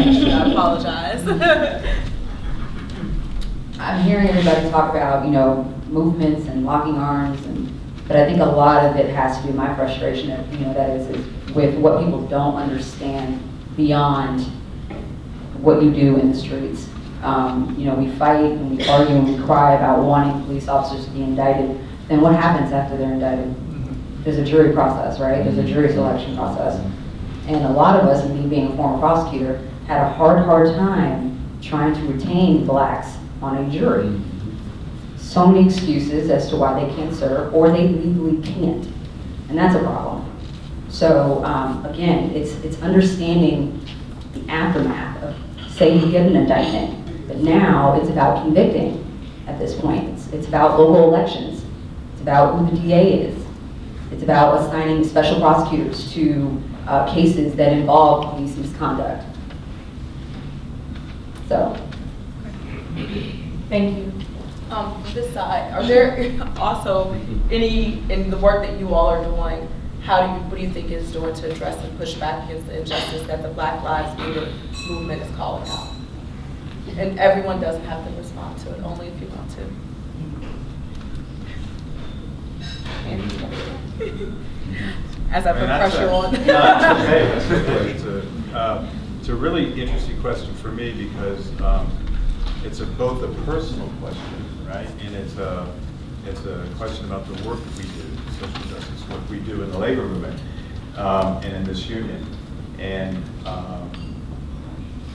ministry. I apologize. I'm hearing everybody talk about, movements and locking arms, but I think a lot of it has to do, my frustration, that is with what people don't understand beyond what you do in the streets. We fight and we argue and we cry about wanting police officers to be indicted. Then what happens after they're indicted? There's a jury process, right? There's a jury selection process. And a lot of us, and me being a former prosecutor, had a hard time trying to retain blacks on a jury. So many excuses as to why they can't serve, or they legally can't. And that's a problem. So again, it's understanding the aftermath of, say you get an indictment, but now it's about convicting at this point. It's about local elections. It's about who the DA is. It's about assigning special prosecutors to cases that involve police misconduct. So. Thank you. From this side, are there also any, in the work that you all are doing, what do you think is doing to address and push back against the injustice that the Black Lives Matter movement is calling out? And everyone doesn't have to respond to it, only if you want to. As I put pressure on. It's a really interesting question for me because it's both a personal question, right, and it's a question about the work that we do, social justice work we do in the labor movement and in this union. And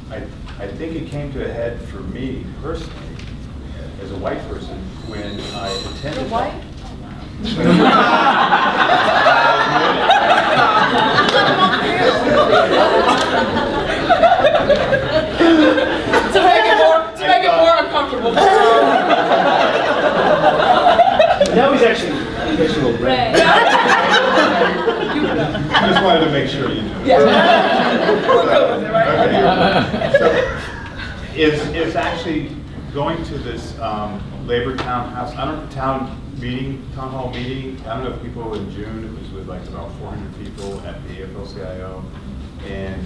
I think it came to a head for me personally, as a white person, when I attended. You're white? to make it more uncomfortable. Now he's actually a little red. I just wanted to make sure you knew. Yeah. So, is actually going to this labor town hall meeting. I don't know if people in June, it was with like about 400 people at the AFL-CIO, and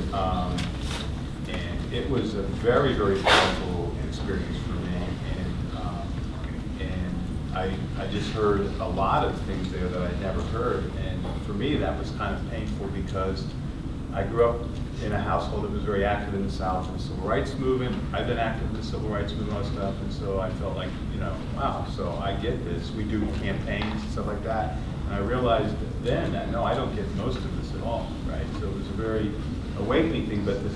it was a very, very powerful experience for me. And I just heard a lot of things there that I'd never heard, and for me that was kind of painful because I grew up in a household that was very active in the South in the civil rights movement. I've been active in the civil rights movement and stuff, and so I felt like, wow, so I get this. We do campaigns and stuff like that. And I realized then that, no, I don't get most of this at all, right? So it was a very awakening thing. But the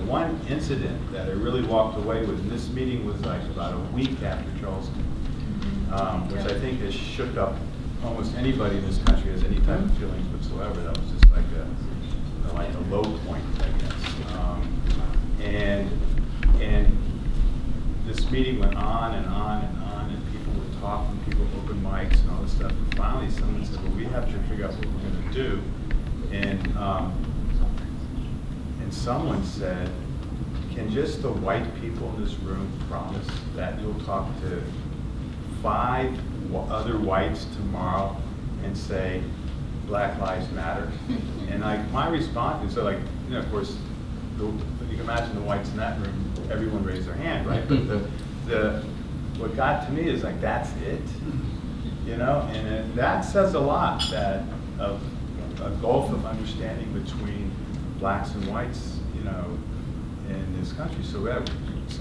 one incident that I really walked away with, and this meeting was like about a week after Charleston, which I think has shook up almost anybody in this country who has any type of feelings whatsoever. That was just like a low point, I guess. And this meeting went on and on and on, and people would talk, and people opened mics and all this stuff. And finally, someone said, "Well, we have to figure out what we're going to do." And someone said, "Can just the white people in this room promise that you'll talk to 5 other whites tomorrow and say, Black Lives Matter?" And my response is, of course, you can imagine the whites in that room, everyone raised their hand, right? But what got to me is that's it, and that says a lot, that of a gulf of understanding between blacks and whites, in this country. So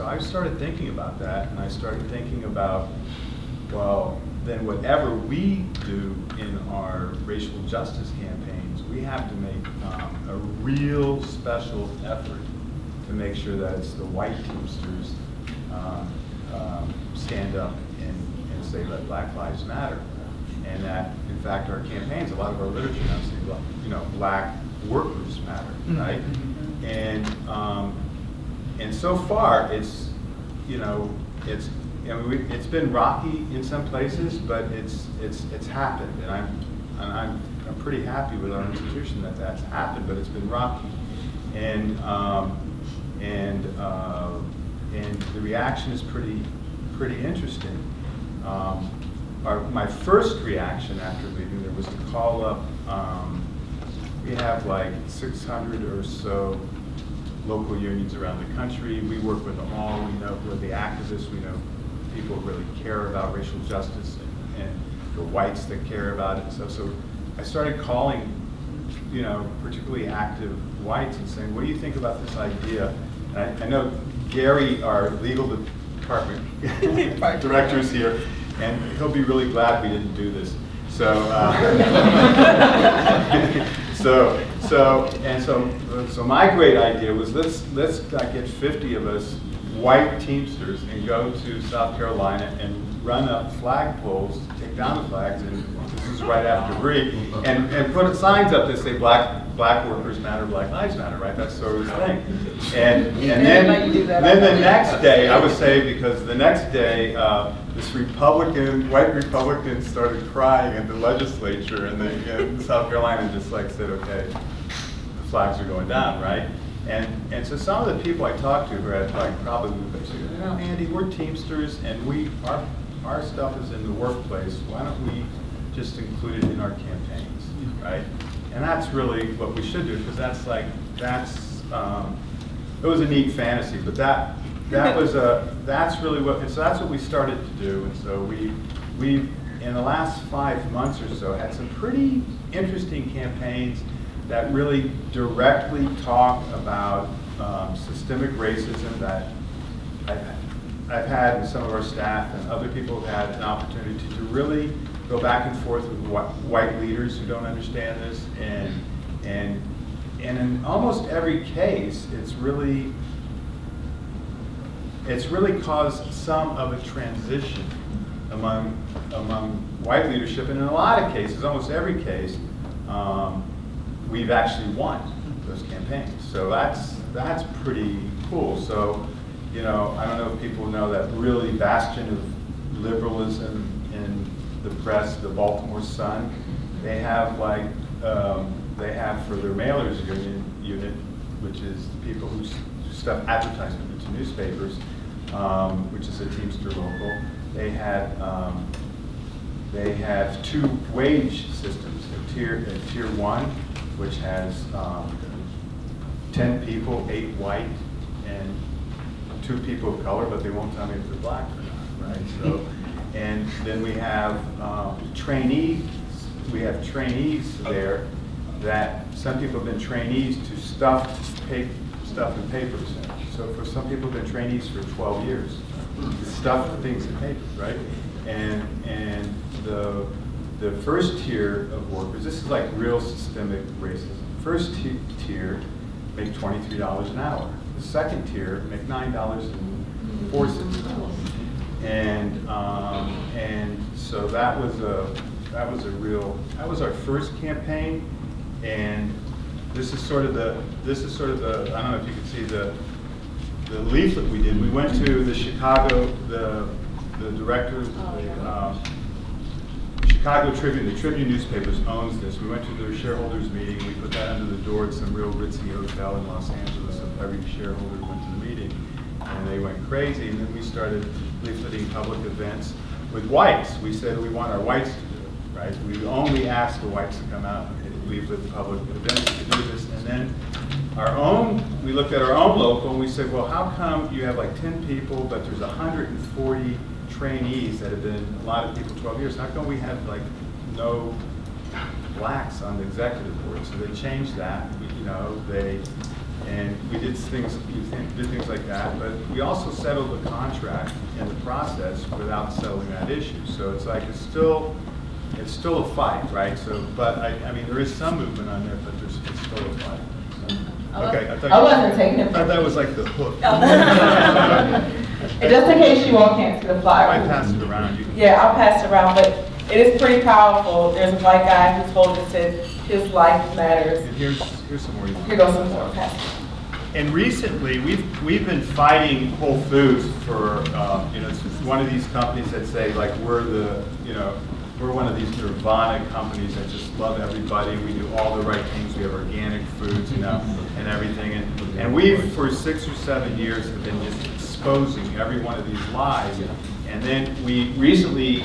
I started thinking about that, and I started thinking about, well, then whatever we do in our racial justice campaigns, we have to make a real special effort to make sure that it's the white Teamsters stand up and say, let Black Lives Matter. And that, in fact, our campaigns, a lot of our literature now say, black workers matter, right? And so far, it's been rocky in some places, but it's happened, and I'm pretty happy with our institution that that's happened, but it's been rocky, and the reaction is pretty interesting. My first reaction after leaving there was to call up. We have like 600 or so local unions around the country. We work with them all. We know who are the activists. We know people who really care about racial justice and the whites that care about it. So I started calling, particularly active whites and saying, what do you think about this idea? And I know Gary, our legal department director, is here, and he'll be really glad we didn't do this. So, so my great idea was let's get 50 of us white Teamsters and go to South Carolina and run up flagpoles, take down the flags, and this is right after Bree, and put signs up that say black workers matter, Black Lives Matter, right? That's sort of the thing. And then the next day, I would say, because the next day, this white Republican started crying at the legislature in South Carolina and just like said, okay, the flags are going down, right? And so some of the people I talked to who had like probably said, Andy, we're Teamsters and our stuff is in the workplace. Why don't we just include it in our campaigns, right? And that's really what we should do, because it was a neat fantasy, but that's really so that's what we started to do. And so we've in the last 5 months or so had some pretty interesting campaigns that really directly talk about systemic racism that I've had with some of our staff and other people have had an opportunity to really go back and forth with white leaders who don't understand this, and in almost every case, it's really caused some of a transition among white leadership, and in a lot of cases, almost every case, we've actually won those campaigns. So that's pretty cool. So, I don't know if people know that really bastion of liberalism in the press, the Baltimore Sun, they have they have for their mailers unit, which is the people who stuff advertisement into newspapers, which is a Teamster local. They have 2 wage systems, a tier 1, which has 10 people, 8 white, and 2 people of color, but they won't tell me if they're black or not, right? So, and then we have trainees. We have trainees there that some people have been trainees to stuff in papers. So for some people have been trainees for 12 years to stuff things in papers, right? And the first tier of workers, this is like real systemic racism. First tier make $23 an hour. The second tier make $9.04. And so that was our first campaign, and this is sort of the I don't know if you can see the leaflet we did. We went to the Chicago, the director, Chicago Tribune, the Tribune newspapers owns this. We went to their shareholders meeting. We put that under the door at some real ritzy hotel in Los Angeles. Every shareholder went to the meeting, and they went crazy. And then we started leafleting public events with whites. We said we want our whites to do it, right? We only asked the whites to come out and leaflet public events to do this. And then we looked at our own local, and we said, well, how come you have like 10 people, but there's 140 trainees that have been, a lot of people, 12 years. How come we have like no blacks on the executive board? So they changed that, and we did things like that, but we also settled the contract in the process without settling that issue. So it's like, it's still a fight, right? So, but I mean, there is some movement on there, but it's still a fight. Okay, I wasn't taking it. I thought that was like the hook. And just in case you all can't see the flyer. I pass it around. Yeah, I'll pass it around, but it is pretty powerful. There's a white guy who's holding it, said his life matters. And here's some more. Here goes some more. Pass it. And recently, we've been fighting Whole Foods for it's one of these companies that say like we're one of these nirvana companies that just love everybody. We do all the right things. We have organic foods, and everything. And we, for 6 or 7 years, have been just exposing every one of these lies. And then we recently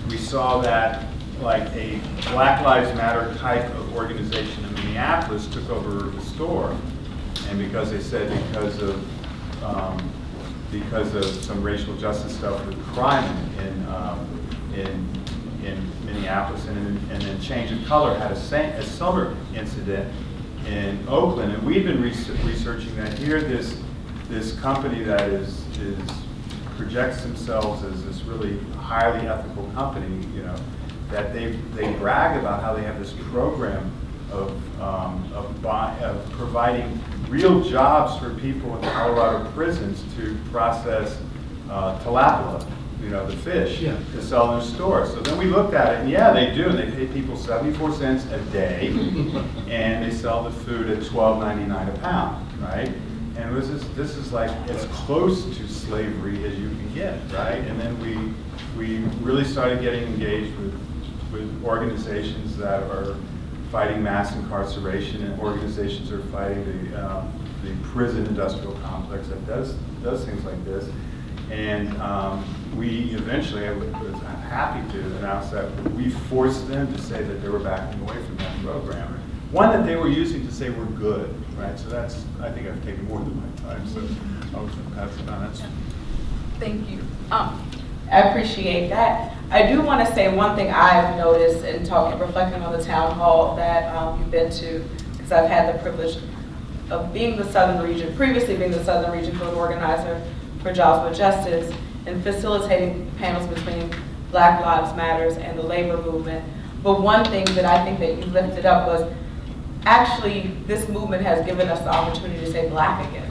we saw that like a Black Lives Matter type of organization in Minneapolis took over the store. and because they said because of some racial justice stuff with crime in Minneapolis, and then Change of Color had a similar incident in Oakland, and we've been researching that here. This company that projects themselves as this really highly ethical company, you know, that they brag about how they have this program of providing real jobs for people in Colorado prisons to process tilapia, you know, the fish, to sell in their stores. So then we looked at it, and yeah, they do. They pay people 74 cents a day, and they sell the food at $12.99 a pound, right? And this is like as close to slavery as you can get, right? And then we really started getting engaged with organizations that are fighting mass incarceration, and organizations are fighting the prison industrial complex that does things like this. And we eventually, I was happy to announce that we forced them to say that they were backing away from that program. One that they were using to say we're good, right? So that's, I think I've taken more than my time, so I'll pass it on. Thank you. I appreciate that. I do want to say one thing I've noticed in reflecting on the town hall that you've been to, because I've had the privilege of being the Southern Region, previously being the Southern Region Code Organizer for Jobs with Justice, and facilitating panels between Black Lives Matters and the labor movement. But one thing that I think that you lifted up was actually this movement has given us the opportunity to say Black again.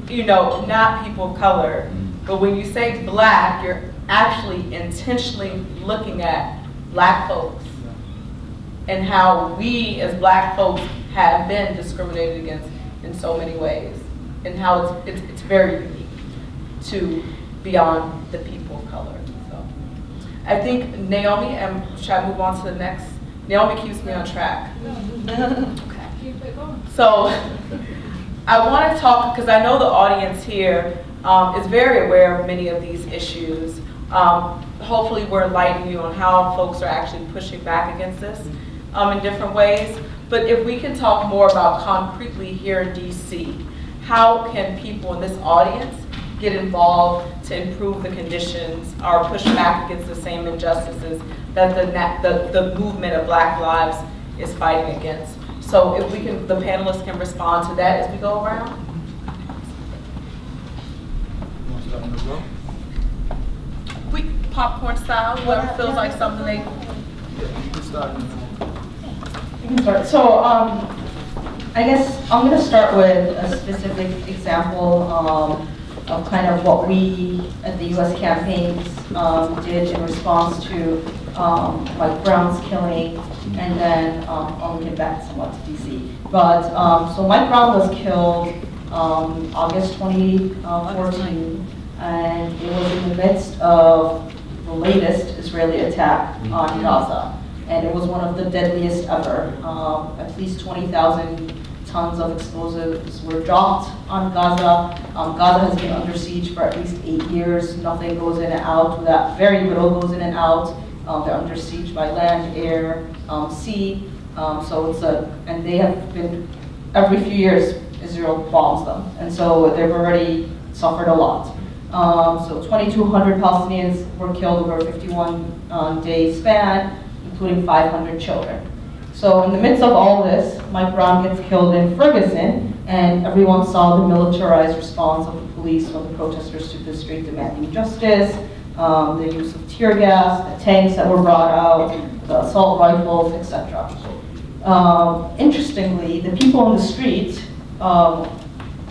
You know, not people of color, but when you say Black, you're actually intentionally looking at Black folks and how we as Black folks have been discriminated against in so many ways, and how it's very unique to beyond the people of color. So I think Naomi, and should I move on to the next? Naomi keeps me on track. Okay. Keep it going. So I want to talk, because I know the audience here is very aware of many of these issues. Hopefully we're enlightening you on how folks are actually pushing back against this in different ways. But if we can talk more about concretely here in DC, how can people in this audience get involved to improve the conditions or push back against the same injustices that the movement of Black Lives is fighting against? So if we can, the panelists can respond to that as we go around. We popcorn style, whoever feels like something they. You can start. You can start. So I guess I'm going to start with a specific example of kind of what we at the U.S. campaigns did in response to Mike Brown's killing, and then I'll get back somewhat to DC. But so Mike Brown was killed August 2014, and it was in the midst of the latest Israeli attack on Gaza, and it was one of the deadliest ever. At least 20,000 tons of explosives were dropped on Gaza. Gaza has been under siege for at least 8 years. Nothing goes in and out. That very little goes in and out. They're under siege by land, air, sea. So it's and they have been, every few years, Israel bombs them. And so they've already suffered a lot. So 2,200 Palestinians were killed over a 51-day span, including 500 children. So in the midst of all this, Mike Brown gets killed in Ferguson, and everyone saw the militarized response of the police when the protesters took the street demanding justice, the use of tear gas, the tanks that were brought out, the assault rifles, etc. Interestingly, the people in the street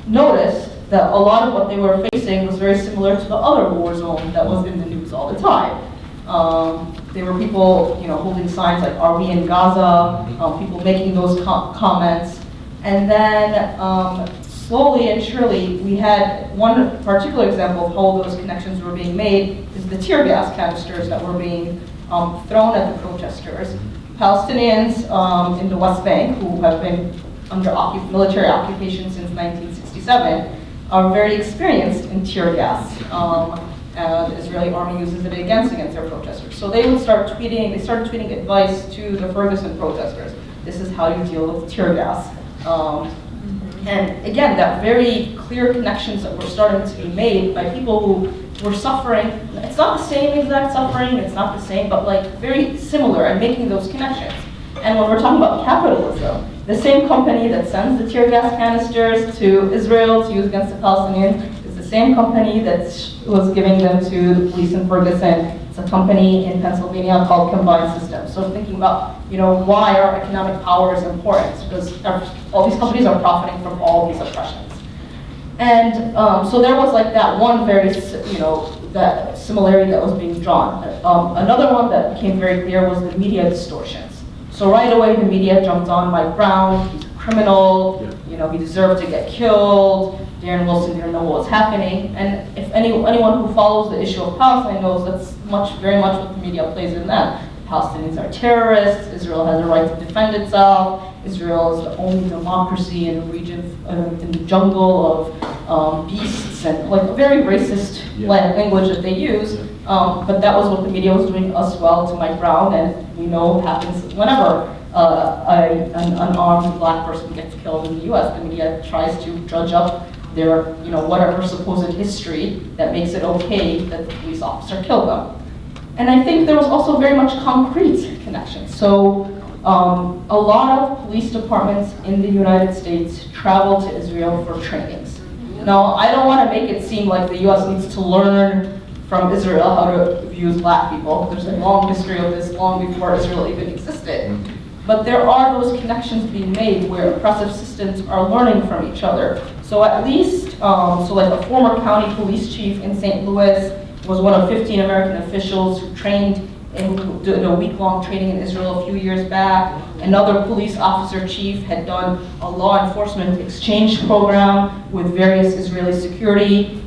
noticed that a lot of what they were facing was very similar to the other war zone that was in the news all the time. There were people, holding signs like "Are we in Gaza?" People making those comments, and then slowly and surely, we had one particular example of how those connections were being made is the tear gas canisters that were being thrown at the protesters. Palestinians in the West Bank, who have been under military occupation since 1967, are very experienced in tear gas. And the Israeli army uses it against their protesters. So they would start tweeting, they started tweeting advice to the Ferguson protesters. this is how you deal with tear gas. And again, that very clear connections that were starting to be made by people who were suffering. It's not the same exact suffering, it's not the same, but like very similar, and making those connections. And when we're talking about capitalism, the same company that sends the tear gas canisters to Israel to use against the Palestinians is the same company that was giving them to the police in Ferguson. It's a company in Pennsylvania called Combined Systems. So thinking about, why our economic power is important, because all these companies are profiting from all these oppressions. And so there was like that one very, that similarity that was being drawn. Another one that became very clear was the media distortions. So right away, the media jumped on Mike Brown. He's a criminal. He deserved to get killed. Darren Wilson didn't know what was happening. And if anyone who follows the issue of Palestine knows that's very much what the media plays in that. The Palestinians are terrorists. Israel has a right to defend itself. Israel is the only democracy in a region, in the jungle of beasts, and like a very racist language that they use. But that was what the media was doing as well to Mike Brown, and we know happens whenever an unarmed black person gets killed in the U.S. The media tries to judge up their, whatever supposed history that makes it okay that the police officer killed them. And I think there was also very much concrete connection. So a lot of police departments in the United States travel to Israel for trainings. Now, I don't want to make it seem like the U.S. needs to learn from Israel how to abuse black people. There's a long history of this long before Israel even existed. But there are those connections being made where oppressive systems are learning from each other. So at least, like a former county police chief in St. Louis was one of 15 American officials who trained and did a week-long training in Israel a few years back. Another police officer chief had done a law enforcement exchange program with various Israeli security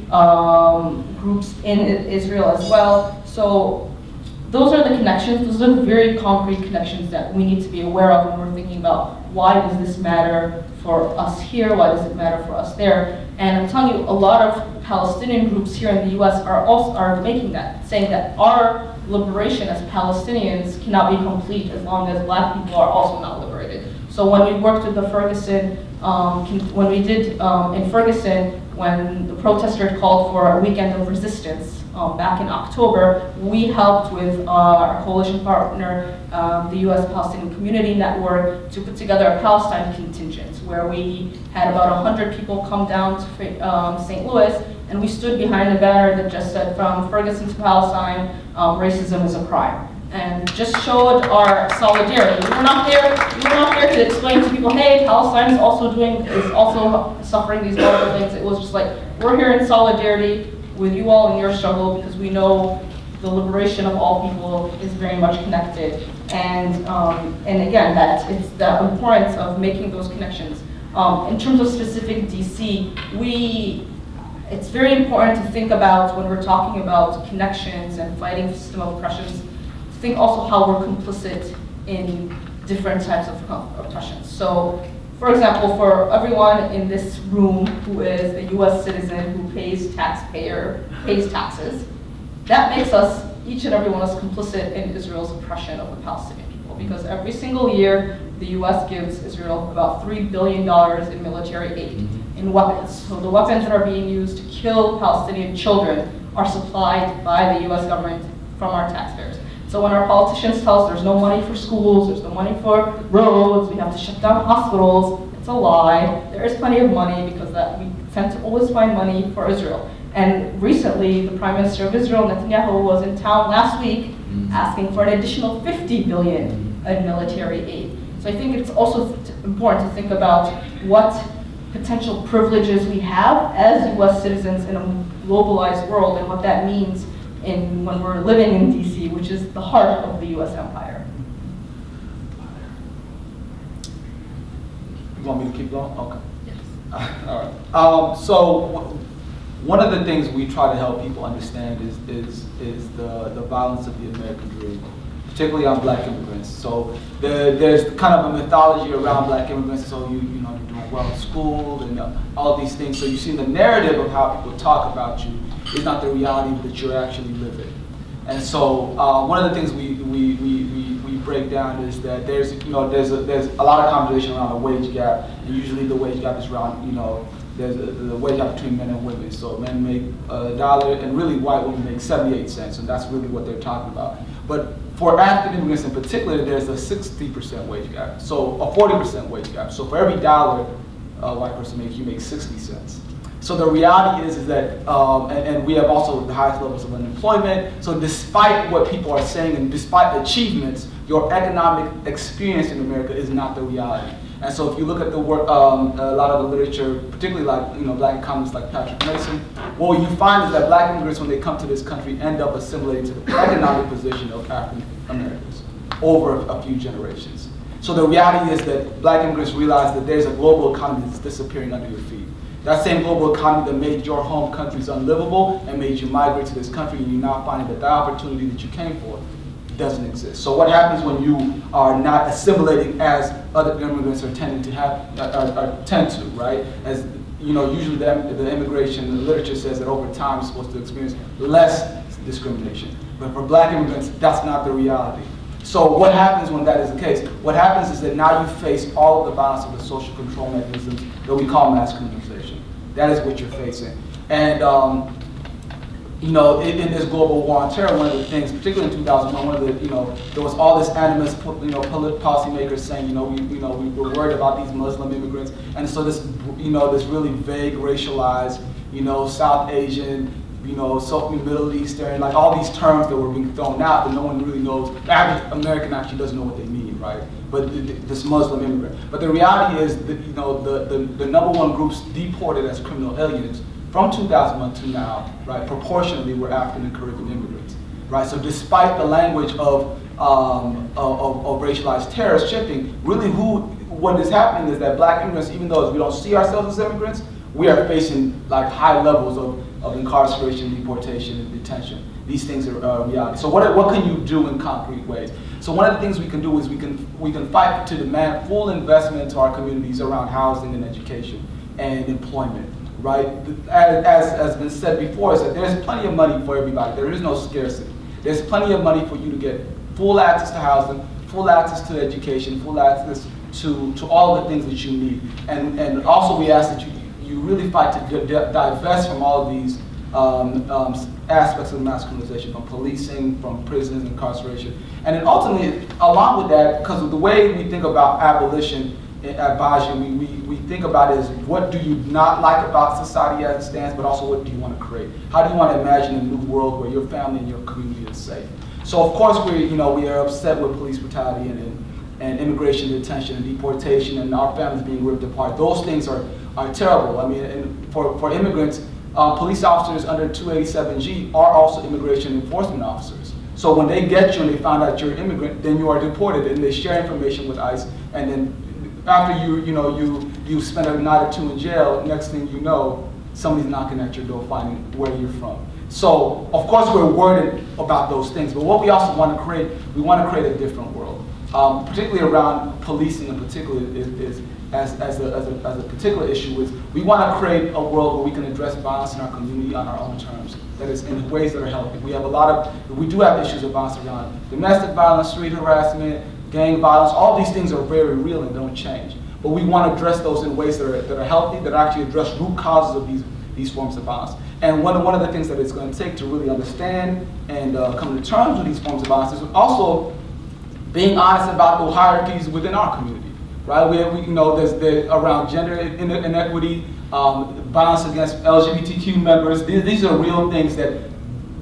groups in Israel as well. So those are the connections. Those are the very concrete connections that we need to be aware of when we're thinking about why does this matter for us here, why does it matter for us there. And I'm telling you, a lot of Palestinian groups here in the US are making that, saying that our liberation as Palestinians cannot be complete as long as black people are also not liberated. So when we worked with the Ferguson, in Ferguson, when the protesters called for a weekend of resistance back in October, we helped with our coalition partner, the U.S. Palestinian Community Network, to put together a Palestine contingent, where we had about 100 people come down to St. Louis, and we stood behind a banner that just said, "From Ferguson to Palestine, racism is a crime." And just showed our solidarity. We were not there to explain to people, hey, Palestine is also suffering these horrible things. It was just like, we're here in solidarity with you all in your struggle, because we know the liberation of all people is very much connected. And again, that it's the importance of making those connections. In terms of specific DC, it's very important to think about, when we're talking about connections and fighting system of oppressions, think also how we're complicit in different types of oppressions. So, for example, for everyone in this room who is a US citizen who pays taxes, that makes us, each and every one of us, complicit in Israel's oppression of the Palestinian people. Because every single year, the US gives Israel about $3 billion in military aid, in weapons. So the weapons that are being used to kill Palestinian children are supplied by the US government from our taxpayers. So when our politicians tell us there's no money for schools, there's no money for roads, we have to shut down hospitals, it's a lie. There is plenty of money, because we tend to always find money for Israel. And recently, the Prime Minister of Israel, Netanyahu, was in town last week asking for an additional $50 billion in military aid. So I think it's also important to think about what potential privileges we have as US citizens in a globalized world, and what that means when we're living in DC, which is the heart of the US empire. You want me to keep going? Okay. Yes. All right. So one of the things we try to help people understand is the violence of the American dream, particularly on black immigrants. So there's kind of a mythology around black immigrants. So you're doing well in school and all these things. So you see the narrative of how people talk about you is not the reality that you're actually living. And so one of the things we break down is that there's a lot of conversation around the wage gap, and usually the wage gap is around, there's the wage gap between men and women. So men make $1, and really white women make 78 cents, and that's really what they're talking about. But for African immigrants in particular, there's a 60% wage gap, so a 40% wage gap. So for every $1 a white person makes, you make 60 cents. So the reality is that, and we have also the highest levels of unemployment. So despite what people are saying and despite achievements, your economic experience in America is not the reality. And so if you look at the work, a lot of the literature, particularly like black economists like Patrick Mason, what you find is that black immigrants, when they come to this country, end up assimilating to the economic position of African Americans over a few generations. So the reality is that black immigrants realize that there's a global economy that's disappearing under your feet. That same global economy that made your home countries unlivable and made you migrate to this country, and you're now finding that the opportunity that you came for doesn't exist. So what happens when you are not assimilating as other immigrants are tending to tend to, right? As usually the immigration literature says that over time you're supposed to experience less discrimination. But for black immigrants, that's not the reality. So what happens when that is the case? What happens is that now you face all of the violence of the social control mechanisms that we call mass criminalization. That is what you're facing. And in this global war on terror, one of the things, particularly in 2001, there was all this animus, policymakers saying, we were worried about these Muslim immigrants, and so this really vague, racialized, South Asian, Middle Eastern, like all these terms that were being thrown out that no one really knows. The average American actually doesn't know what they mean, right? But this Muslim immigrant. But the reality is that the number one groups deported as criminal aliens from 2001 to now, right, proportionally were African and Caribbean immigrants, right? So despite the language of racialized terror shifting, really what is happening is that black immigrants, even though we don't see ourselves as immigrants, we are facing like high levels of incarceration, deportation, and detention. These things are reality. So what can you do in concrete ways? So one of the things we can do is we can fight to demand full investment into our communities around housing and education and employment, right? As has been said before, is that there's plenty of money for everybody. There is no scarcity. There's plenty of money for you to get full access to housing, full access to education, full access to all the things that you need. And also we ask that you really fight to divest from all of these aspects of mass criminalization, from policing, from prisons, incarceration. And then ultimately, along with that, because of the way we think about abolition at Baja, we think about it as what do you not like about society as it stands, but also what do you want to create? How do you want to imagine a new world where your family and your community is safe? So of course we are upset with police brutality and immigration detention and deportation and our families being ripped apart. Those things are terrible. I mean, and for immigrants, police officers under 287G are also immigration enforcement officers. So when they get you and they find out you're an immigrant, then you are deported and they share information with ICE. And then after you spend a night or two in jail, next thing you know, somebody's knocking at your door finding where you're from. So of course we're worried about those things, but what we also want to create, we want to create a different world, particularly around policing in particular as a particular issue is we want to create a world where we can address violence in our community on our own terms. That is in ways that are healthy. We do have issues of violence around domestic violence, street harassment, gang violence. All these things are very real and don't change. But we want to address those in ways that are healthy, that actually address root causes of these forms of violence. And one of the things that it's going to take to really understand and come to terms with these forms of violence is also being honest about the hierarchies within our community. Right, there's around gender inequity, violence against LGBTQ members. These are real things that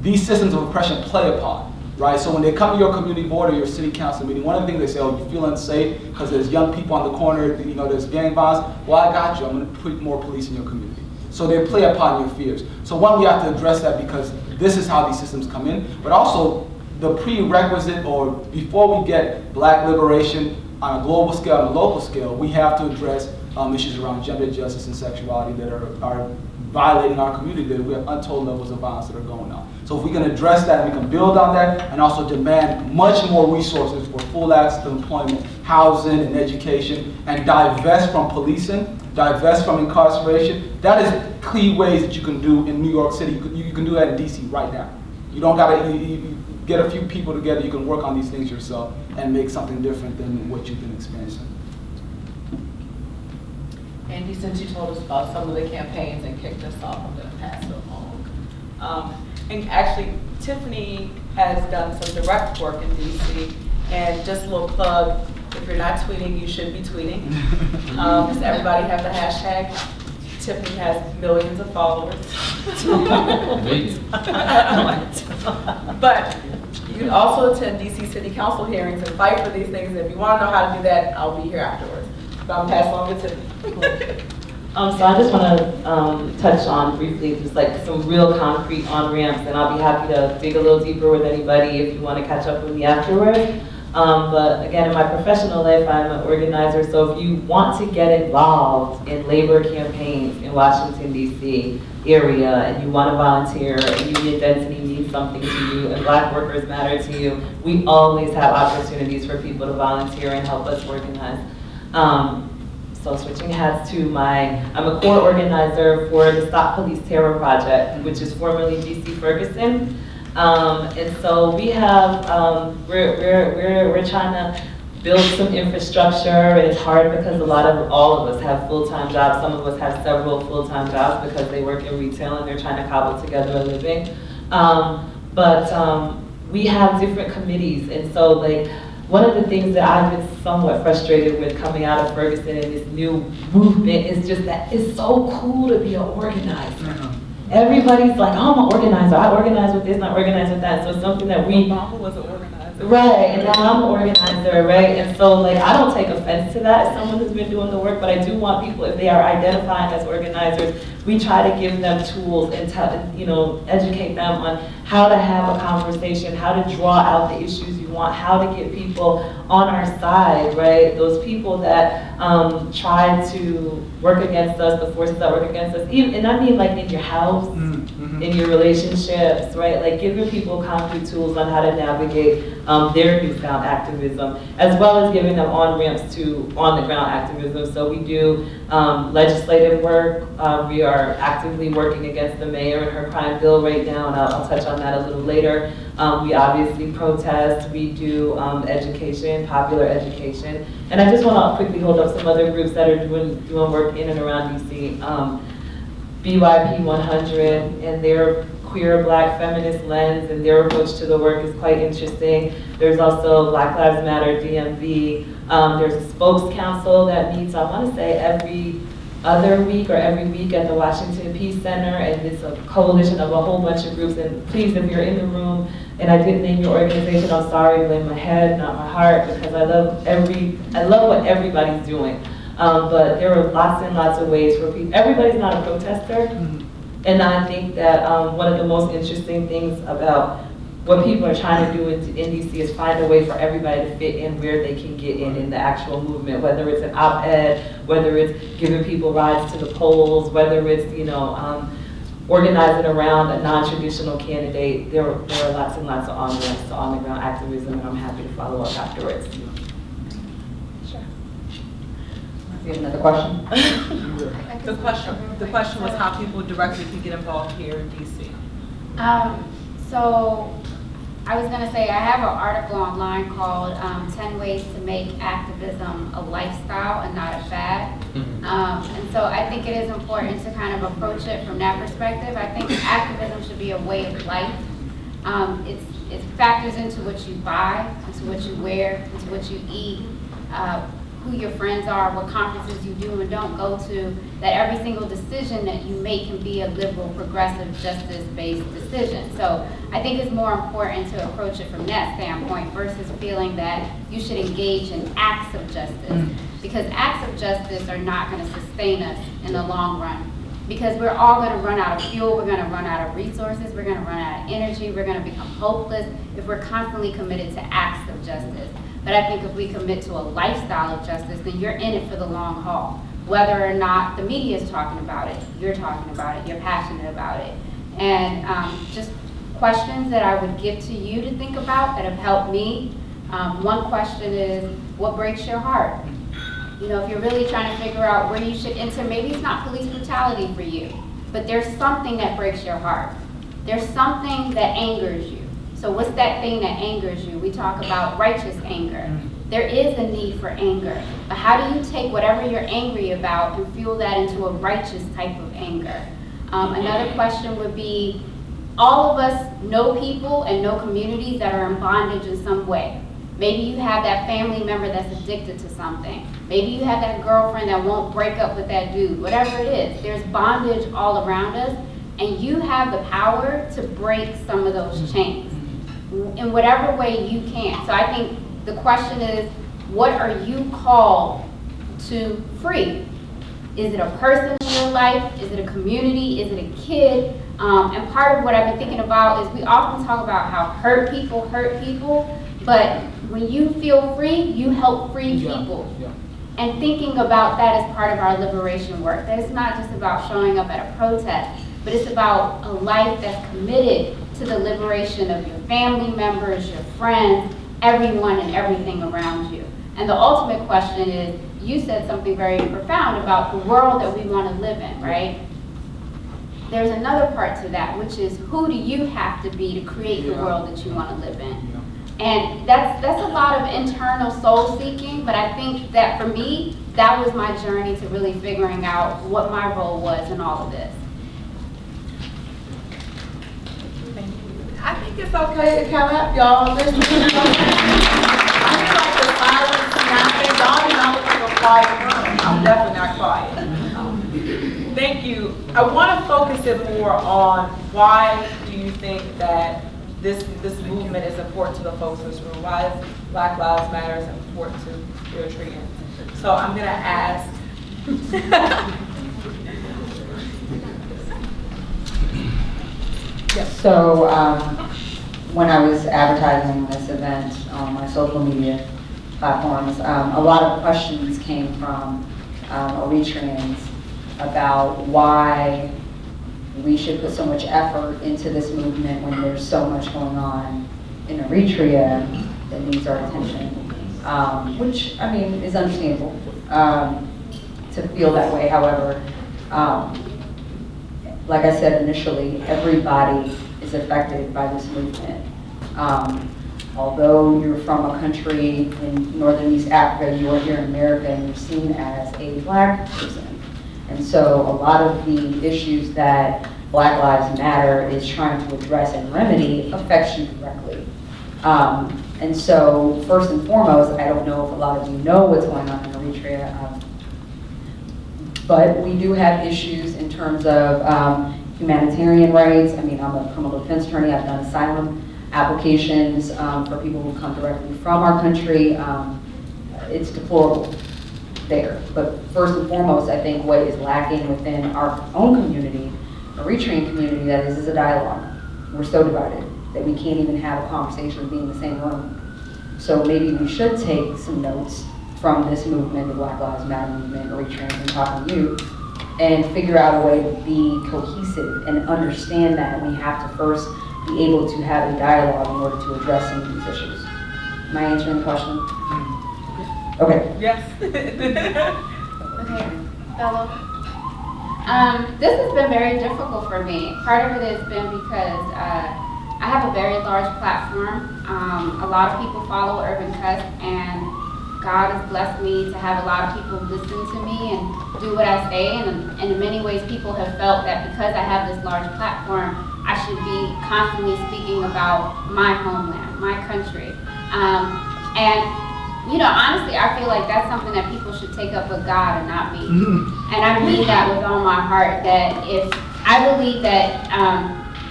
these systems of oppression play upon, right? So when they come to your community board or your city council meeting, one of the things they say, oh, you feel unsafe because there's young people on the corner, there's gang violence. Well, I got you. I'm going to put more police in your community. So they play upon your fears. So one, we have to address that because this is how these systems come in, but also the prerequisite or before we get black liberation on a global scale and a local scale, we have to address issues around gender justice and sexuality that are violating our community, that we have untold levels of violence that are going on. So if we can address that, we can build on that, and also demand much more resources for full access to employment, housing, and education, and divest from policing, divest from incarceration. That is key ways that you can do in New York City. You can do that in DC right now. You don't gotta, get a few people together, you can work on these things yourself and make something different than what you've been experiencing. Andy, since you told us about some of the campaigns and kicked us off, I'm going to pass it along. And actually, Tiffany has done some direct work in DC, and just a little plug, if you're not tweeting, you should be tweeting. Does everybody have the hashtag? Tiffany has millions of followers. But you can also attend DC City Council hearings and fight for these things. If you want to know how to do that, I'll be here afterwards. But I'm passing on to Tiffany. So I just want to touch on briefly just like some real concrete on-ramps, and I'll be happy to dig a little deeper with anybody if you want to catch up with me afterwards. But again, in my professional life, I'm an organizer, so if you want to get involved in labor campaigns in Washington, D.C. area, and you want to volunteer, and union density means something to you, and Black workers matter to you, we always have opportunities for people to volunteer and help us organize. So switching hats to I'm a core organizer for the Stop Police Terror Project, which is formerly DC Ferguson. And so we have, we're trying to build some infrastructure, and it's hard because all of us have full-time jobs. Some of us have several full-time jobs because they work in retail and they're trying to cobble together a living. But we have different committees, and so like, one of the things that I've been somewhat frustrated with coming out of Ferguson and this new movement is just that it's so cool to be an organizer. Everybody's like, oh, I'm an organizer. I organize with this and I organize with that. So it's something that Obama was an organizer. Right, and now I'm an organizer, right? And so like, I don't take offense to that as someone who's been doing the work, but I do want people, if they are identifying as organizers, we try to give them tools and educate them on how to have a conversation, how to draw out the issues you want, how to get people on our side, right? Those people that try to work against us, the forces that work against us, even, and I mean like in your house, in your relationships, right? Like giving people concrete tools on how to navigate their newfound activism, as well as giving them on-ramps to on-the-ground activism. So we do legislative work. We are actively working against the mayor and her crime bill right now, and I'll touch on that a little later. We obviously protest. We do education, popular education. And I just want to quickly hold up some other groups that are doing work in and around DC. BYP 100 and their queer Black feminist lens and their approach to the work is quite interesting. There's also Black Lives Matter DMV. There's a spokes council that meets, I want to say, every other week or every week at the Washington Peace Center, and it's a coalition of a whole bunch of groups. And please, if you're in the room and I didn't name your organization, I'm sorry, blame my head, not my heart, because I love what everybody's doing. But there are lots and lots of ways for people. Everybody's not a protester. And I think that one of the most interesting things about what people are trying to do in DC is find a way for everybody to fit in where they can get in the actual movement, whether it's an op-ed, whether it's giving people rides to the polls, whether it's, organizing around a non-traditional candidate. There are lots and lots of on-ramps to on-the-ground activism, and I'm happy to follow up afterwards. You have another question? The question was how people directly can get involved here in DC. So I was going to say I have an article online called 10 Ways to Make Activism a Lifestyle and Not a Fad. And so I think it is important to kind of approach it from that perspective. I think activism should be a way of life. It factors into what you buy, into what you wear, into what you eat, who your friends are, what conferences you do and don't go to, that every single decision that you make can be a liberal, progressive, justice-based decision. So I think it's more important to approach it from that standpoint versus feeling that you should engage in acts of justice. Because acts of justice are not going to sustain us in the long run. Because we're all going to run out of fuel, we're going to run out of resources, we're going to run out of energy, we're going to become hopeless if we're constantly committed to acts of justice. But I think if we commit to a lifestyle of justice, then you're in it for the long haul. Whether or not the media is talking about it, you're talking about it, you're passionate about it. And just questions that I would give to you to think about that have helped me. One question is, what breaks your heart? If you're really trying to figure out where you should enter, maybe it's not police brutality for you, but there's something that breaks your heart. There's something that angers you. So what's that thing that angers you? We talk about righteous anger. There is a need for anger. But how do you take whatever you're angry about and fuel that into a righteous type of anger? Another question would be, all of us know people and know communities that are in bondage in some way. Maybe you have that family member that's addicted to something. Maybe you have that girlfriend that won't break up with that dude. Whatever it is, there's bondage all around us, and you have the power to break some of those chains in whatever way you can. So I think the question is, what are you called to free? Is it a person in your life? Is it a community? Is it a kid? And part of what I've been thinking about is we often talk about how hurt people, but when you feel free, you help free people. Yeah. And thinking about that as part of our liberation work, that it's not just about showing up at a protest, but it's about a life that's committed to the liberation of your family members, your friends, everyone and everything around you. And the ultimate question is, you said something very profound about the world that we want to live in, right? There's another part to that, which is, who do you have to be to create the world that you want to live in? And that's a lot of internal soul seeking, but I think that for me, that was my journey to really figuring out what my role was in all of this. I think it's okay to come up, y'all. Listen, I feel like the silence snapping. Y'all do not look like a quiet room. I'm definitely not quiet. Thank you. I want to focus it more on why do you think that this movement is important to the folks in this room? Why is Black Lives Matter is important to Eritreans? So I'm going to ask. So when I was advertising this event on my social media platforms, a lot of questions came from Eritreans about why we should put so much effort into this movement when there's so much going on in Eritrea that needs our attention, which, I mean, is understandable to feel that way. However, like I said initially, everybody is affected by this movement. Although you're from a country in northern East Africa, you are here in America and you're seen as a Black person. And so a lot of the issues that Black Lives Matter is trying to address and remedy affects you directly. And so first and foremost, I don't know if a lot of you know what's going on in Eritrea, but we do have issues in terms of humanitarian rights. I mean, I'm a criminal defense attorney. I've done asylum applications for people who come directly from our country. It's deplorable there. But first and foremost, I think what is lacking within our own community, Eritrean community, that is a dialogue. We're so divided that we can't even have a conversation and be in the same room. So maybe we should take some notes from this movement, the Black Lives Matter movement, Eritreans, and talking to you, and figure out a way to be cohesive and understand that we have to first be able to have a dialogue in order to address some of these issues. Am I answering the question? Okay. Yes. Okay, fellow. This has been very difficult for me. Part of it has been because I have a very large platform. A lot of people follow Urban Cuss, and God has blessed me to have a lot of people listen to me and do what I say. And in many ways, people have felt that because I have this large platform, I should be constantly speaking about my homeland, my country. And you know, honestly, I feel like that's something that people should take up with God and not me. And I mean that with all my heart, that if I believe that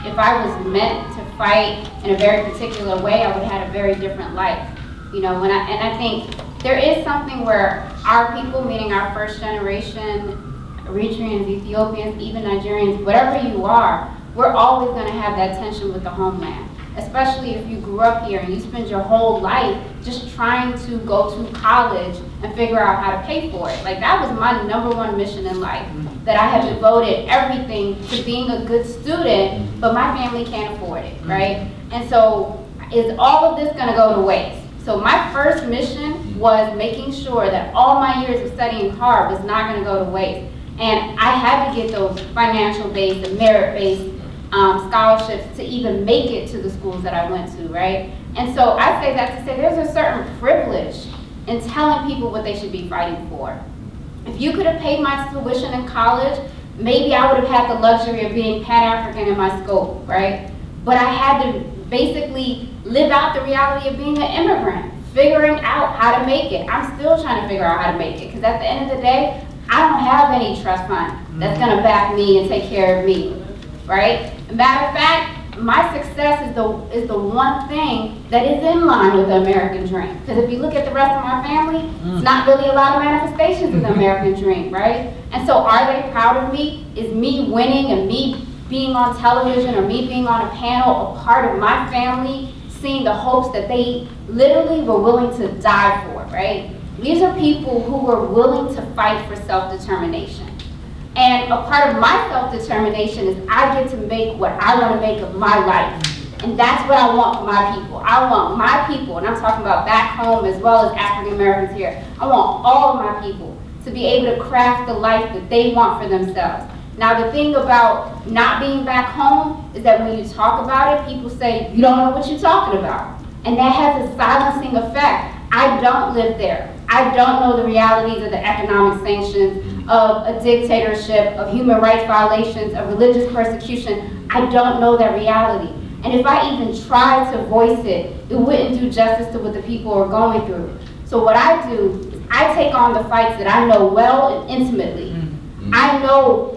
if I was meant to fight in a very particular way, I would have had a very different life. You know, and I think there is something where our people, meaning our first generation, Eritreans, Ethiopians, even Nigerians, whatever you are, we're always going to have that tension with the homeland. Especially if you grew up here and you spend your whole life just trying to go to college and figure out how to pay for it. Like, that was my #1 mission in life, that I have devoted everything to being a good student, but my family can't afford it, right? And so is all of this gonna go to waste? So my first mission was making sure that all my years of studying hard was not gonna go to waste. And I had to get those financial-based and merit-based scholarships to even make it to the schools that I went to, right? And so I say that to say there's a certain privilege in telling people what they should be fighting for. If you could have paid my tuition in college, maybe I would have had the luxury of being Pan-African in my scope, right? But I had to basically live out the reality of being an immigrant, figuring out how to make it. I'm still trying to figure out how to make it, because at the end of the day, I don't have any trust fund that's gonna back me and take care of me, right? Matter of fact, my success is the one thing that is in line with the American dream. Because if you look at the rest of my family, it's not really a lot of manifestations of the American dream, right? And so are they proud of me? Is me winning and me being on television or me being on a panel a part of my family, seeing the hopes that they literally were willing to die for, right? These are people who were willing to fight for self-determination. And a part of my self-determination is I get to make what I want to make of my life. And that's what I want for my people. I want my people, and I'm talking about back home as well as African Americans here, I want all of my people to be able to craft the life that they want for themselves. Now the thing about not being back home is that when you talk about it, people say, you don't know what you're talking about. And that has a silencing effect. I don't live there. I don't know the realities of the economic sanctions, of a dictatorship, of human rights violations, of religious persecution. I don't know that reality. And if I even tried to voice it, it wouldn't do justice to what the people are going through. So what I do is I take on the fights that I know well and intimately. I know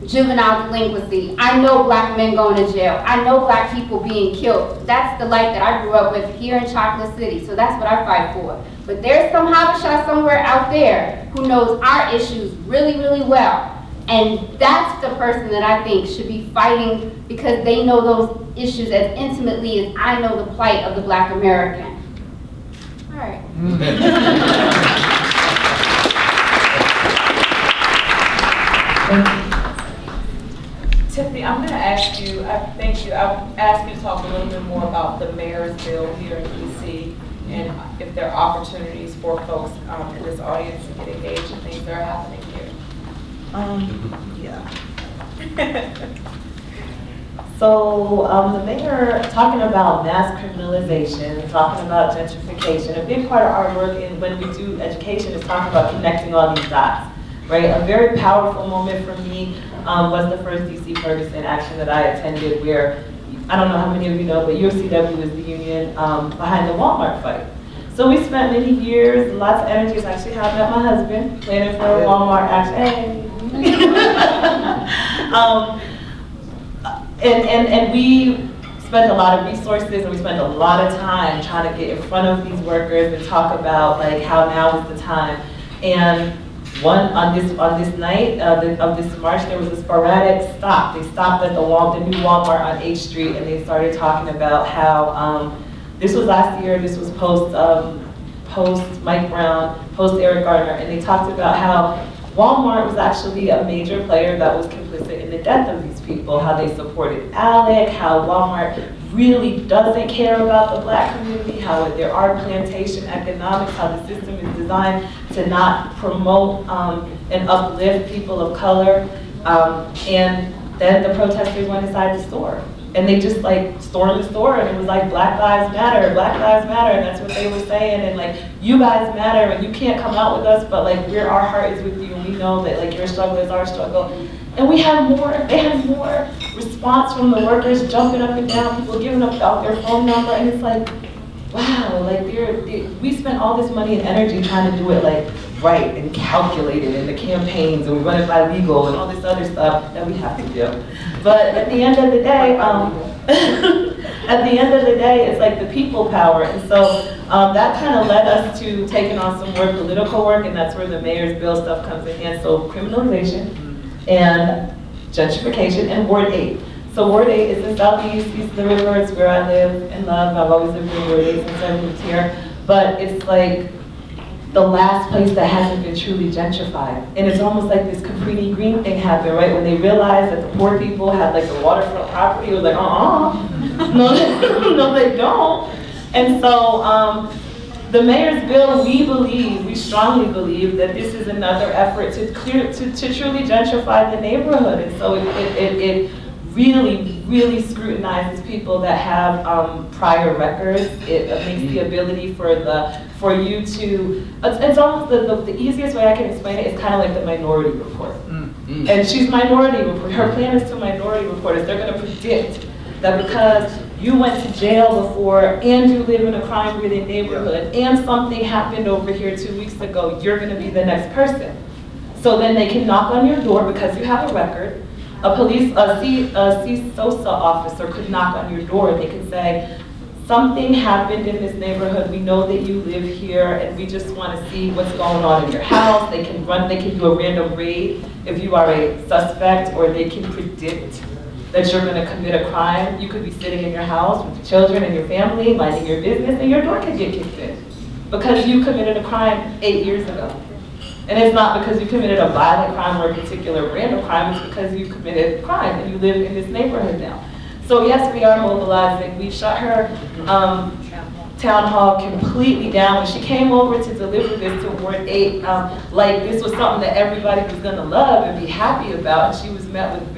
juvenile delinquency. I know black men going to jail. I know black people being killed. That's the life that I grew up with here in Chocolate City. So that's what I fight for. But there's some Habesha somewhere out there who knows our issues really, really well. And that's the person that I think should be fighting because they know those issues as intimately as I know the plight of the black American. All right. Tiffany, I'm going to ask you, I'll ask you to talk a little bit more about the mayor's bill here in DC and if there are opportunities for folks in this audience to get engaged in things that are happening here. Yeah. So the mayor talking about mass criminalization, talking about gentrification. A big part of our work in when we do education is talking about connecting all these dots, right? A very powerful moment for me was the first DC Ferguson action that I attended where, I don't know how many of you know, but UFCW is the union behind the Walmart fight. So we spent many years, lots of energies, actually have met my husband, planning for a Walmart action. And we spent a lot of resources and we spent a lot of time trying to get in front of these workers and talk about like how now is the time. And on this night of this march, there was a sporadic stop. They stopped at the new Walmart on H Street and they started talking about how this was last year. This was post Mike Brown, post Eric Gardner, and they talked about how Walmart was actually a major player that was complicit in the death of these people, how they supported ALEC, how Walmart really doesn't care about the black community, how there are plantation economics, how the system is designed to not promote and uplift people of color. And then the protesters went inside the store. And they just like stormed the store and it was like Black Lives Matter, and that's what they were saying, and like you guys matter and you can't come out with us, but like our heart is with you and we know that like your struggle is our struggle. And they had more response from the workers jumping up and down, people giving up out their phone number, and it's like, wow, like we spent all this money and energy trying to do it like right and calculated in the campaigns, and we run it by legal and all this other stuff that we have to do. But at the end of the day, it's like the people power, and so that kind of led us to taking on some more political work, and that's where the mayor's bill stuff comes in hand. So criminalization and gentrification and Ward 8. So Ward 8 is in Southeast, east of the river. It's where I live and love. I've always lived in Ward 8 since I moved here. But it's like the last place that hasn't been truly gentrified. And it's almost like this Caprini Green thing happened, right? When they realized that the poor people had like the waterfront property, it was like, no, they don't. And so the mayor's bill, we strongly believe that this is another effort to truly gentrify the neighborhood. And so it really, really scrutinizes people that have prior records. It makes the ability for you to, it's almost the easiest way I can explain it is kind of like the minority report. And she's minority report, her plan is to minority reporters. They're gonna predict that because you went to jail before and you live in a crime-ridden neighborhood and something happened over here 2 weeks ago, you're gonna be the next person. So then they can knock on your door because you have a record. A CSOSA officer could knock on your door and they could say, something happened in this neighborhood, we know that you live here and we just want to see what's going on in your house. They can do a random raid if you are a suspect, or they can predict that you're going to commit a crime. You could be sitting in your house with your children and your family, minding your business, and your door could get kicked in because you committed a crime 8 years ago. And it's not because you committed a violent crime or a particular random crime, it's because you committed crime and you live in this neighborhood now. So yes, we are mobilizing. We shut her town hall completely down. When she came over to deliver this to Ward 8, like this was something that everybody was gonna love and be happy about. And she was met with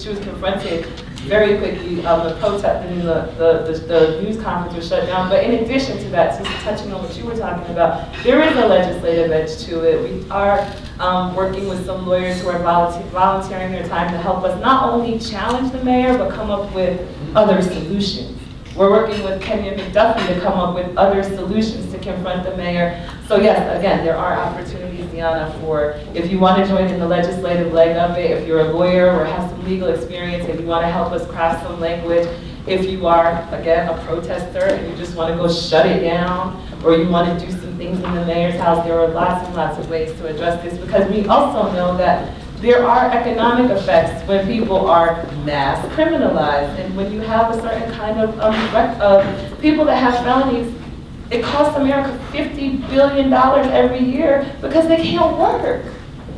she was confronted very quickly. The protest and the news conference was shut down. But in addition to that, just touching on what you were talking about, there is a legislative edge to it. We are working with some lawyers who are volunteering their time to help us not only challenge the mayor, but come up with other solutions. We're working with Kenya McDuffie to come up with other solutions to confront the mayor. So yes, again, there are opportunities, Deanna, for if you want to join in the legislative leg of it, if you're a lawyer or have some legal experience, if you want to help us craft some language, if you are, again, a protester and you just want to go shut it down, or you want to do some things in the mayor's house, there are lots and lots of ways to address this, because we also know that there are economic effects when people are mass criminalized. And when you have a certain kind of people that have felonies, it costs America $50 billion every year because they can't work.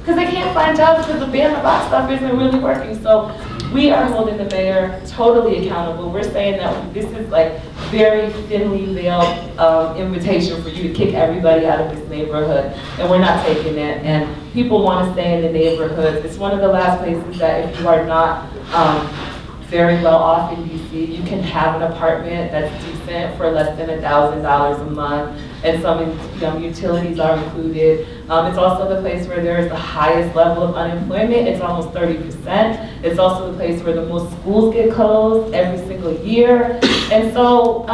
Because they can't find jobs because the ban the box stuff isn't really working. So we are holding the mayor totally accountable. We're saying that this is like very thinly veiled invitation for you to kick everybody out of this neighborhood, and we're not taking it. And people want to stay in the neighborhoods. It's one of the last places that if you are not very well off in DC, you can have an apartment that's decent for less than $1,000 a month, and some utilities are included. It's also the place where there is the highest level of unemployment. It's almost 30%. It's also the place where the most schools get closed every single year. And so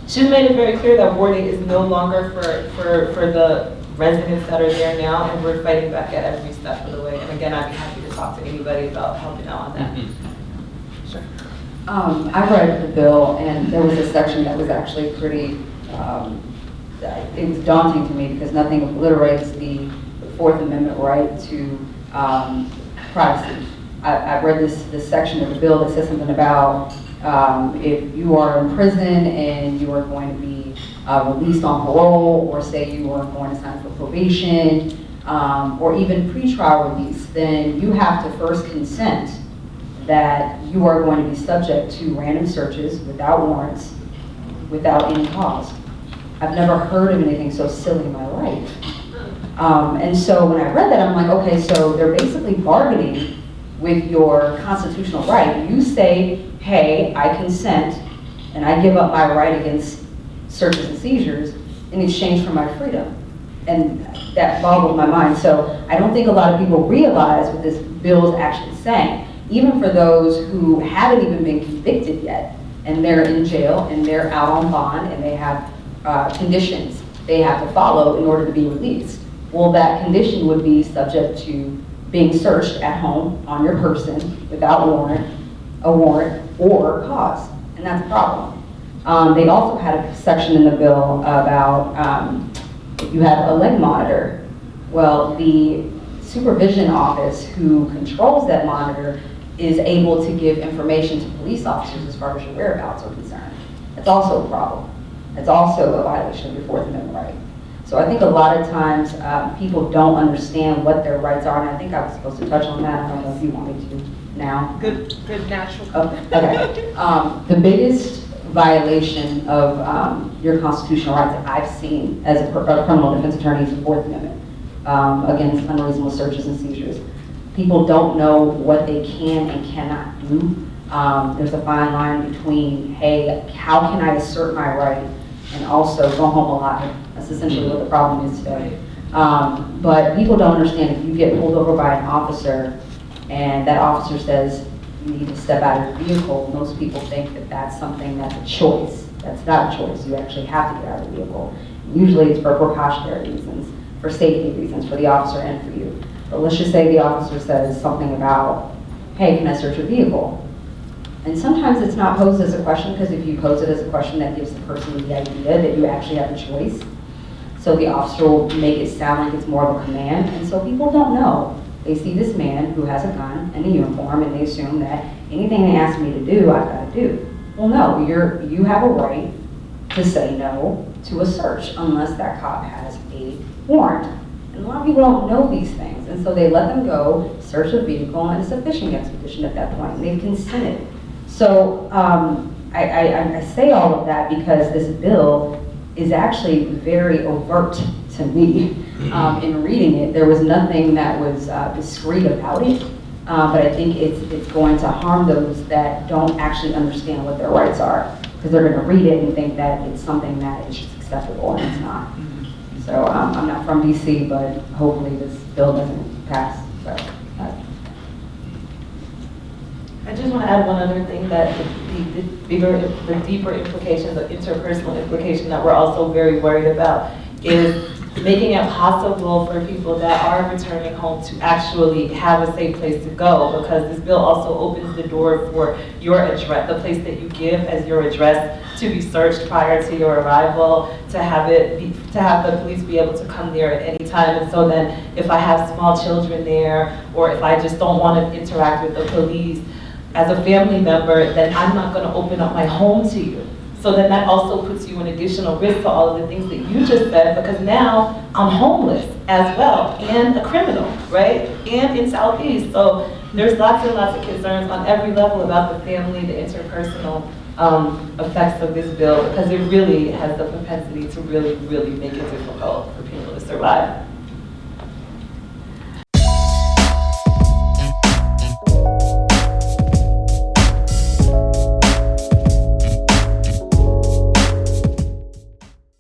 she's made it very clear that Ward 8 is no longer for the residents that are there now, and we're fighting back at every step of the way. And again, I'd be happy to talk to anybody about helping out on that. Sure. I read the bill, and there was a section that was actually pretty, it was daunting to me because nothing obliterates the Fourth Amendment right to privacy. I read this section of the bill that says something about if you are in prison and you are going to be released on parole, or say you are going to sign for probation, or even pretrial release, then you have to first consent that you are going to be subject to random searches without warrants, without any cause. I've never heard of anything so silly in my life. And so when I read that, I'm like, okay, so they're basically bargaining with your constitutional right. You say, hey, I consent, and I give up my right against searches and seizures in exchange for my freedom. And that boggled my mind. So I don't think a lot of people realize what this bill is actually saying. Even for those who haven't even been convicted yet, and they're in jail, and they're out on bond, and they have conditions they have to follow in order to be released. Well, that condition would be subject to being searched at home on your person without a warrant or cause, and that's a problem. They also had a section in the bill about if you have a leg monitor. Well, the supervision office who controls that monitor is able to give information to police officers as far as your whereabouts are concerned. That's also a problem. That's also a violation of your Fourth Amendment right. So I think a lot of times people don't understand what their rights are, and I think I was supposed to touch on that. I don't know if you want me to now. Good natural. Okay. The biggest violation of your constitutional rights that I've seen as a criminal defense attorney is the Fourth Amendment against unreasonable searches and seizures. people don't know what they can and cannot do. There's a fine line between, hey, how can I assert my right and also go home alive? That's essentially what the problem is today. But people don't understand if you get pulled over by an officer and that officer says you need to step out of your vehicle, most people think that that's something that's a choice. That's not a choice. You actually have to get out of the vehicle. Usually it's for precautionary reasons, for safety reasons, for the officer and for you. But let's just say the officer says something about, hey, can I search your vehicle? And sometimes it's not posed as a question, because if you pose it as a question, that gives the person the idea that you actually have a choice. So the officer will make it sound like it's more of a command, and so people don't know. They see this man who has a gun and a uniform, and they assume that anything they ask me to do, I've got to do. Well, no, you have a right to say no to a search unless that cop has a warrant. And a lot of people don't know these things, and so they let them go, search the vehicle, and it's a fishing expedition at that point, and they've consented. So I say all of that because this bill is actually very overt to me. In reading it, there was nothing that was discreet about it, but I think it's going to harm those that don't actually understand what their rights are, because they're going to read it and think that it's something that is just acceptable, and it's not. So I'm not from DC, but hopefully this bill doesn't pass. So, I just want to add one other thing, that the deeper implications, the interpersonal implication that we're also very worried about is making it possible for people that are returning home to actually have a safe place to go, because this bill also opens the door for your address, the place that you give as your address, to be searched prior to your arrival, to have the police be able to come there at any time. And so then if I have small children there, or if I just don't want to interact with the police as a family member, then I'm not going to open up my home to you. So then that also puts you in additional risk to all of the things that you just said, because now I'm homeless as well, and a criminal, right? And in Southeast. So there's lots and lots of concerns on every level about the family, the interpersonal effects of this bill, because it really has the propensity to really, really make it difficult for people to survive.